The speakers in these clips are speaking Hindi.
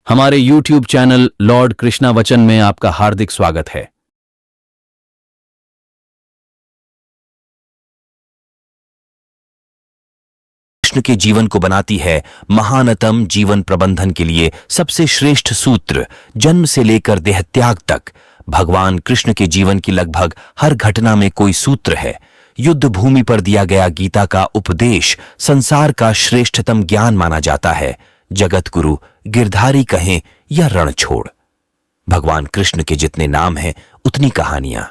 हमारे YouTube चैनल लॉर्ड कृष्णा वचन में आपका हार्दिक स्वागत है। कृष्ण के जीवन को बनाती है महानतम जीवन प्रबंधन के लिए सबसे श्रेष्ठ सूत्र। जन्म से लेकर देहत्याग तक भगवान कृष्ण के जीवन की लगभग हर घटना में कोई सूत्र है। युद्ध भूमि पर दिया गया गीता का उपदेश संसार का श्रेष्ठतम ज्ञान माना जाता है। जगत गुरु, गिरधारी कहें या रणछोड़, भगवान कृष्ण के जितने नाम हैं उतनी कहानियां।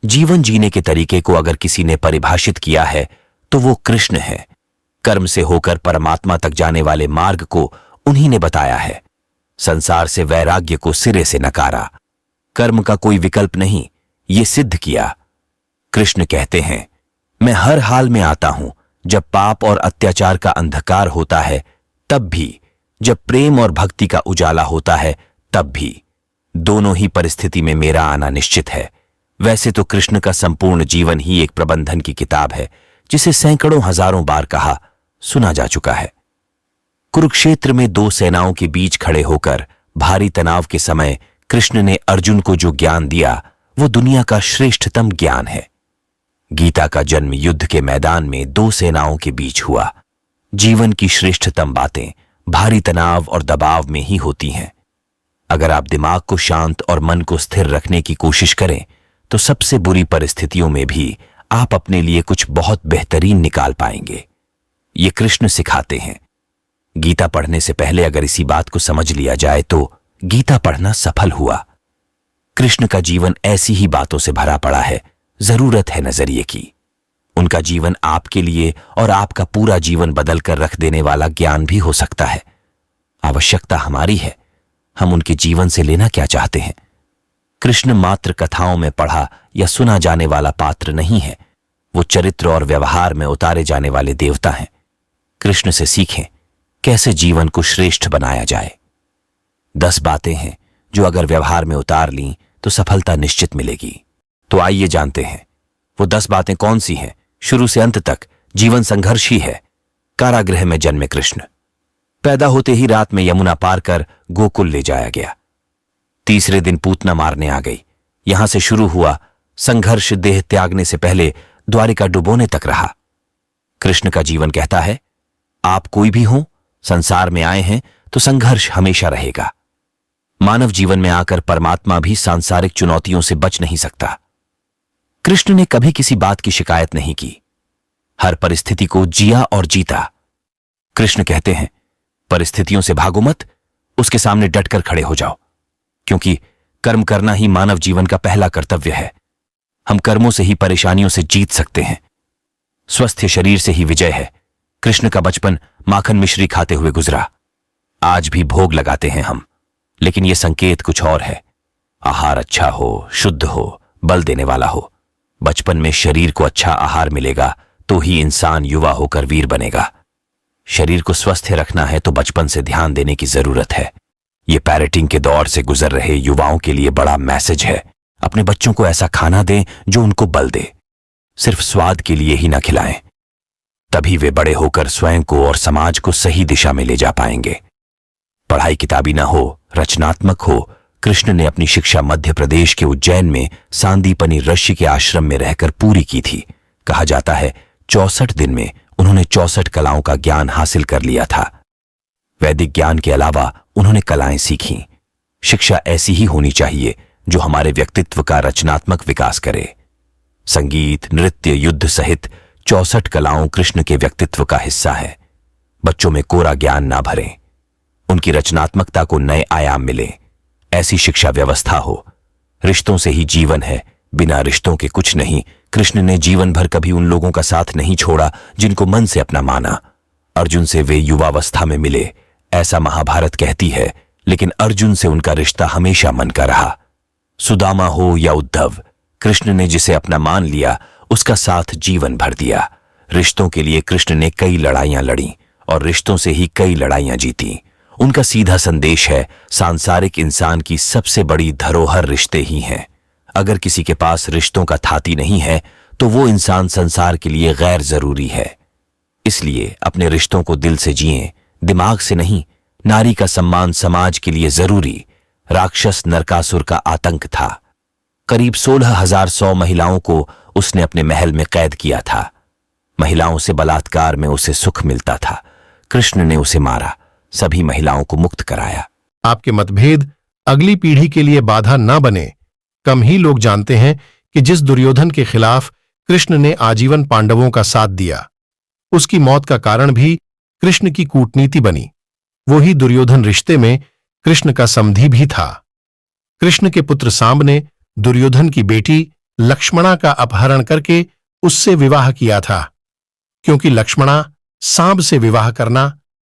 जीवन जीने के तरीके को अगर किसी ने परिभाषित किया है तो वो कृष्ण है। कर्म से होकर परमात्मा तक जाने वाले मार्ग को उन्हीं ने बताया है। संसार से वैराग्य को सिरे से नकारा, कर्म का कोई विकल्प नहीं, ये सिद्ध किया। कृष्ण कहते हैं, मैं हर हाल में आता हूं, जब पाप और अत्याचार का अंधकार होता है तब भी, जब प्रेम और भक्ति का उजाला होता है तब भी। दोनों ही परिस्थिति में मेरा आना निश्चित है। वैसे तो कृष्ण का संपूर्ण जीवन ही एक प्रबंधन की किताब है, जिसे सैकड़ों हजारों बार कहा सुना जा चुका है। कुरुक्षेत्र में दो सेनाओं के बीच खड़े होकर भारी तनाव के समय कृष्ण ने अर्जुन को जो ज्ञान दिया वो दुनिया का श्रेष्ठतम ज्ञान है। गीता का जन्म युद्ध के मैदान में दो सेनाओं के बीच हुआ। जीवन की श्रेष्ठतम बातें भारी तनाव और दबाव में ही होती हैं। अगर आप दिमाग को शांत और मन को स्थिर रखने की कोशिश करें तो सबसे बुरी परिस्थितियों में भी आप अपने लिए कुछ बहुत बेहतरीन निकाल पाएंगे। ये कृष्ण सिखाते हैं। गीता पढ़ने से पहले अगर इसी बात को समझ लिया जाए तो गीता पढ़ना सफल हुआ। कृष्ण का जीवन ऐसी ही बातों से भरा पड़ा है। जरूरत है नजरिए की। उनका जीवन आपके लिए और आपका पूरा जीवन बदल कर रख देने वाला ज्ञान भी हो सकता है। आवश्यकता हमारी है, हम उनके जीवन से लेना क्या चाहते हैं। कृष्ण मात्र कथाओं में पढ़ा या सुना जाने वाला पात्र नहीं है, वो चरित्र और व्यवहार में उतारे जाने वाले देवता हैं। कृष्ण से सीखें कैसे जीवन को श्रेष्ठ बनाया जाए। 10 बातें हैं जो अगर व्यवहार में उतार लीं तो सफलता निश्चित मिलेगी। तो आइए जानते हैं वो 10 बातें कौन सी हैं। शुरू से अंत तक जीवन संघर्ष ही है। कारागृह में जन्मे कृष्ण, पैदा होते ही रात में यमुना पार कर गोकुल ले जाया गया। तीसरे दिन पूतना मारने आ गई। यहां से शुरू हुआ संघर्ष। देह त्यागने से पहले द्वारिका डुबोने तक रहा। कृष्ण का जीवन कहता है, आप कोई भी हो, संसार में आए हैं तो संघर्ष हमेशा रहेगा। मानव जीवन में आकर परमात्मा भी सांसारिक चुनौतियों से बच नहीं सकता। कृष्ण ने कभी किसी बात की शिकायत नहीं की, हर परिस्थिति को जिया और जीता। कृष्ण कहते हैं, परिस्थितियों से भागो मत, उसके सामने डटकर खड़े हो जाओ, क्योंकि कर्म करना ही मानव जीवन का पहला कर्तव्य है। हम कर्मों से ही परेशानियों से जीत सकते हैं। स्वस्थ शरीर से ही विजय है। कृष्ण का बचपन माखन मिश्री खाते हुए गुजरा। आज भी भोग लगाते हैं हम, लेकिन यह संकेत कुछ और है। आहार अच्छा हो, शुद्ध हो, बल देने वाला हो। बचपन में शरीर को अच्छा आहार मिलेगा तो ही इंसान युवा होकर वीर बनेगा। शरीर को स्वस्थ रखना है तो बचपन से ध्यान देने की जरूरत है। यह पैरेंटिंग के दौर से गुजर रहे युवाओं के लिए बड़ा मैसेज है। अपने बच्चों को ऐसा खाना दें जो उनको बल दे, सिर्फ स्वाद के लिए ही ना खिलाएं। तभी वे बड़े होकर स्वयं को और समाज को सही दिशा में ले जा पाएंगे। पढ़ाई किताबी ना हो, रचनात्मक हो। कृष्ण ने अपनी शिक्षा मध्य प्रदेश के उज्जैन में सांदीपनि ऋषि के आश्रम में रहकर पूरी की थी। कहा जाता है 64 दिन में उन्होंने 64 कलाओं का ज्ञान हासिल कर लिया था। वैदिक ज्ञान के अलावा उन्होंने कलाएं सीखीं। शिक्षा ऐसी ही होनी चाहिए जो हमारे व्यक्तित्व का रचनात्मक विकास करे। संगीत, नृत्य, युद्ध सहित 64 कलाओं कृष्ण के व्यक्तित्व का हिस्सा है। बच्चों में कोरा ज्ञान ना भरें, उनकी रचनात्मकता को नए आयाम मिले, ऐसी शिक्षा व्यवस्था हो। रिश्तों से ही जीवन है, बिना रिश्तों के कुछ नहीं। कृष्ण ने जीवन भर कभी उन लोगों का साथ नहीं छोड़ा जिनको मन से अपना माना। अर्जुन से वे युवावस्था में मिले, ऐसा महाभारत कहती है, लेकिन अर्जुन से उनका रिश्ता हमेशा मन का रहा। सुदामा हो या उद्धव, कृष्ण ने जिसे अपना मान लिया उसका साथ जीवन भर दिया। रिश्तों के लिए कृष्ण ने कई लड़ाइयां लड़ी और रिश्तों से ही कई लड़ाइयां जीती। उनका सीधा संदेश है, सांसारिक इंसान की सबसे बड़ी धरोहर रिश्ते ही हैं। अगर किसी के पास रिश्तों का थाती नहीं है तो वो इंसान संसार के लिए गैर जरूरी है। इसलिए अपने रिश्तों को दिल से जिएं, दिमाग से नहीं, नारी का सम्मान समाज के लिए जरूरी राक्षस नरकासुर का आतंक था। करीब 16,100 महिलाओं को उसने अपने महल में कैद किया था। महिलाओं से बलात्कार में उसे सुख मिलता था। कृष्ण ने उसे मारा, सभी महिलाओं को मुक्त कराया। आपके मतभेद अगली पीढ़ी के लिए बाधा न बने। कम ही लोग जानते हैं कि जिस दुर्योधन के खिलाफ कृष्ण ने आजीवन पांडवों का साथ दिया, उसकी मौत का कारण भी कृष्ण की कूटनीति बनी। वही दुर्योधन रिश्ते में कृष्ण का समधी भी था। कृष्ण के पुत्र सांब ने दुर्योधन की बेटी लक्ष्मणा का अपहरण करके उससे विवाह किया था, क्योंकि लक्ष्मणा सांब से विवाह करना।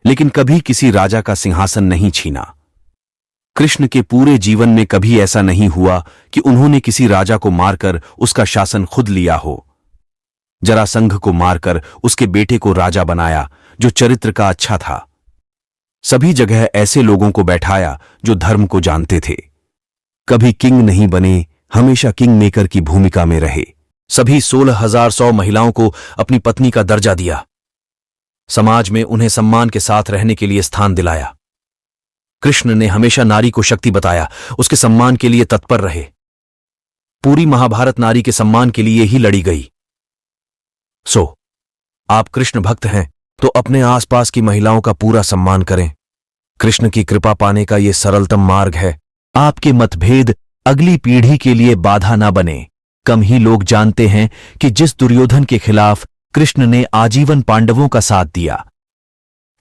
लेकिन कभी किसी राजा का सिंहासन नहीं छीना। कृष्ण के पूरे जीवन में कभी ऐसा नहीं हुआ कि उन्होंने किसी राजा को मारकर उसका शासन खुद लिया हो। जरासंध को मारकर उसके बेटे को राजा बनाया, जो चरित्र का अच्छा था। सभी जगह ऐसे लोगों को बैठाया जो धर्म को जानते थे। कभी किंग नहीं बने, हमेशा किंग मेकर की भूमिका में रहे। सभी 16,100 महिलाओं को अपनी पत्नी का दर्जा दिया। समाज में उन्हें सम्मान के साथ रहने के लिए स्थान दिलाया। कृष्ण ने हमेशा नारी को शक्ति बताया, उसके सम्मान के लिए तत्पर रहे। पूरी महाभारत नारी के सम्मान के लिए ही लड़ी गई। आप कृष्ण भक्त हैं तो अपने आसपास की महिलाओं का पूरा सम्मान करें। कृष्ण की कृपा पाने का यह सरलतम मार्ग है। आपके मतभेद अगली पीढ़ी के लिए बाधा ना बने। कम ही लोग जानते हैं कि जिस दुर्योधन के खिलाफ कृष्ण ने आजीवन पांडवों का साथ दिया,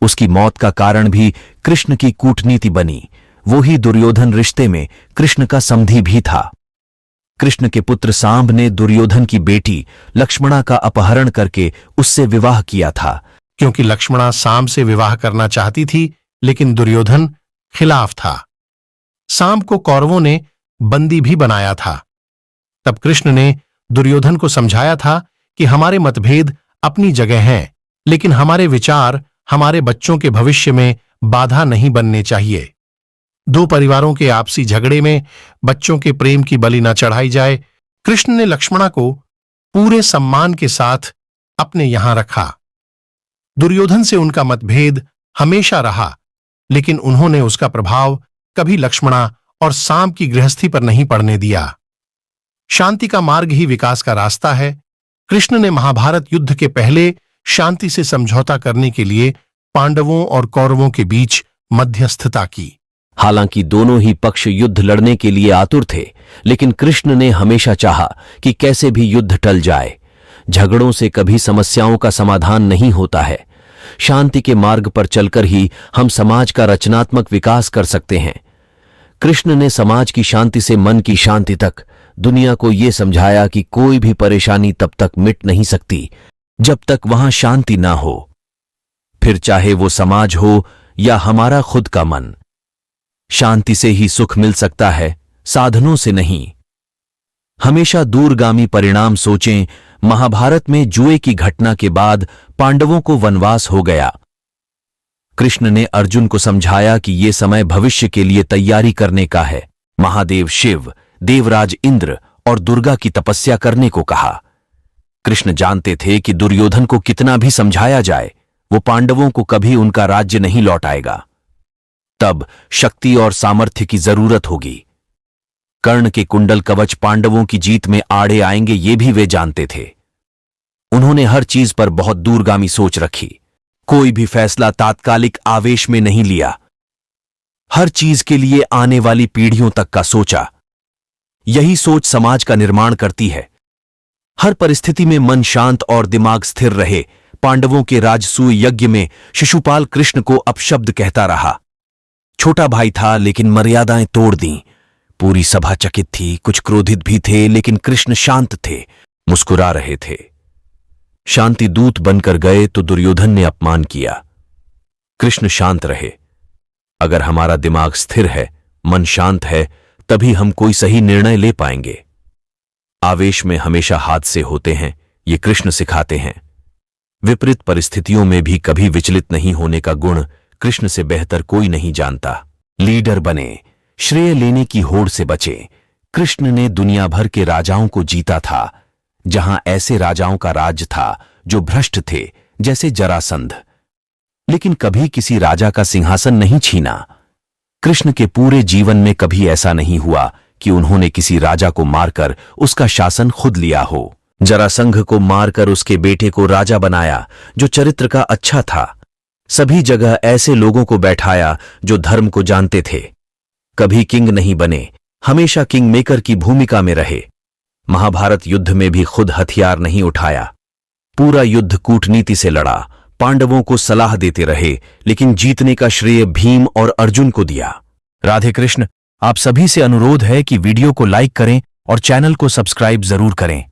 उसकी मौत का कारण भी कृष्ण की कूटनीति बनी। वो ही दुर्योधन रिश्ते में कृष्ण का समधी भी था। कृष्ण के पुत्र सांब ने दुर्योधन की बेटी लक्ष्मणा का अपहरण करके उससे विवाह किया था, क्योंकि लक्ष्मणा सांब से विवाह करना चाहती थी, लेकिन दुर्योधन खिलाफ था। सांब को कौरवों ने बंदी भी बनाया था। तब कृष्ण ने दुर्योधन को समझाया था कि हमारे मतभेद अपनी जगह हैं, लेकिन हमारे विचार हमारे बच्चों के भविष्य में बाधा नहीं बनने चाहिए। दो परिवारों के आपसी झगड़े में बच्चों के प्रेम की बलि न चढ़ाई जाए। कृष्ण ने लक्ष्मणा को पूरे सम्मान के साथ अपने यहां रखा। दुर्योधन से उनका मतभेद हमेशा रहा, लेकिन उन्होंने उसका प्रभाव कभी लक्ष्मणा और सांब की गृहस्थी पर नहीं पड़ने दिया। शांति का मार्ग ही विकास का रास्ता है। कृष्ण ने महाभारत युद्ध के पहले शांति से समझौता करने के लिए पांडवों और कौरवों के बीच मध्यस्थता की। हालांकि दोनों ही पक्ष युद्ध लड़ने के लिए आतुर थे, लेकिन कृष्ण ने हमेशा चाहा कि कैसे भी युद्ध टल जाए। झगड़ों से कभी समस्याओं का समाधान नहीं होता है। शांति के मार्ग पर चलकर ही हम समाज का रचनात्मक विकास कर सकते हैं। कृष्ण ने समाज की शांति से मन की शांति तक दुनिया को यह समझाया कि कोई भी परेशानी तब तक मिट नहीं सकती जब तक वहां शांति ना हो, फिर चाहे वो समाज हो या हमारा खुद का मन। शांति से ही सुख मिल सकता है, साधनों से नहीं। हमेशा दूरगामी परिणाम सोचें। महाभारत में जुए की घटना के बाद पांडवों को वनवास हो गया। कृष्ण ने अर्जुन को समझाया कि यह समय भविष्य के लिए तैयारी करने का है। महादेव शिव, देवराज इंद्र और दुर्गा की तपस्या करने को कहा। कृष्ण जानते थे कि दुर्योधन को कितना भी समझाया जाए, वो पांडवों को कभी उनका राज्य नहीं लौटाएगा। तब शक्ति और सामर्थ्य की जरूरत होगी। कर्ण के कुंडल कवच पांडवों की जीत में आड़े आएंगे, ये भी वे जानते थे। उन्होंने हर चीज पर बहुत दूरगामी सोच रखी। कोई भी फैसला तात्कालिक आवेश में नहीं लिया। हर चीज के लिए आने वाली पीढ़ियों तक का सोचा। यही सोच समाज का निर्माण करती है। हर परिस्थिति में मन शांत और दिमाग स्थिर रहे। पांडवों के राजसूय यज्ञ में शिशुपाल कृष्ण को अपशब्द कहता रहा। छोटा भाई था, लेकिन मर्यादाएं तोड़ दी। पूरी सभा चकित थी, कुछ क्रोधित भी थे, लेकिन कृष्ण शांत थे, मुस्कुरा रहे थे। शांति दूत बनकर गए तो दुर्योधन ने अपमान किया। कृष्ण शांत रहे। अगर हमारा दिमाग स्थिर है, मन शांत है, तभी हम कोई सही निर्णय ले पाएंगे। आवेश में हमेशा हादसे होते हैं, ये कृष्ण सिखाते हैं। विपरीत परिस्थितियों में भी कभी विचलित नहीं होने का गुण कृष्ण से बेहतर कोई नहीं जानता। लीडर बने, श्रेय लेने की होड़ से बचे। कृष्ण ने दुनिया भर के राजाओं को जीता था, जहां ऐसे राजाओं का राज था जो भ्रष्ट थे, जैसे जरासंध। लेकिन कभी किसी राजा का सिंहासन नहीं छीना। कृष्ण के पूरे जीवन में कभी ऐसा नहीं हुआ कि उन्होंने किसी राजा को मारकर उसका शासन खुद लिया हो। जरासंघ को मारकर उसके बेटे को राजा बनाया जो चरित्र का अच्छा था। सभी जगह ऐसे लोगों को बैठाया जो धर्म को जानते थे। कभी किंग नहीं बने, हमेशा किंग मेकर की भूमिका में रहे। महाभारत युद्ध में भी खुद हथियार नहीं उठाया। पूरा युद्ध कूटनीति से लड़ा, पांडवों को सलाह देते रहे, लेकिन जीतने का श्रेय भीम और अर्जुन को दिया। राधे कृष्ण। आप सभी से अनुरोध है कि वीडियो को लाइक करें और चैनल को सब्सक्राइब जरूर करें।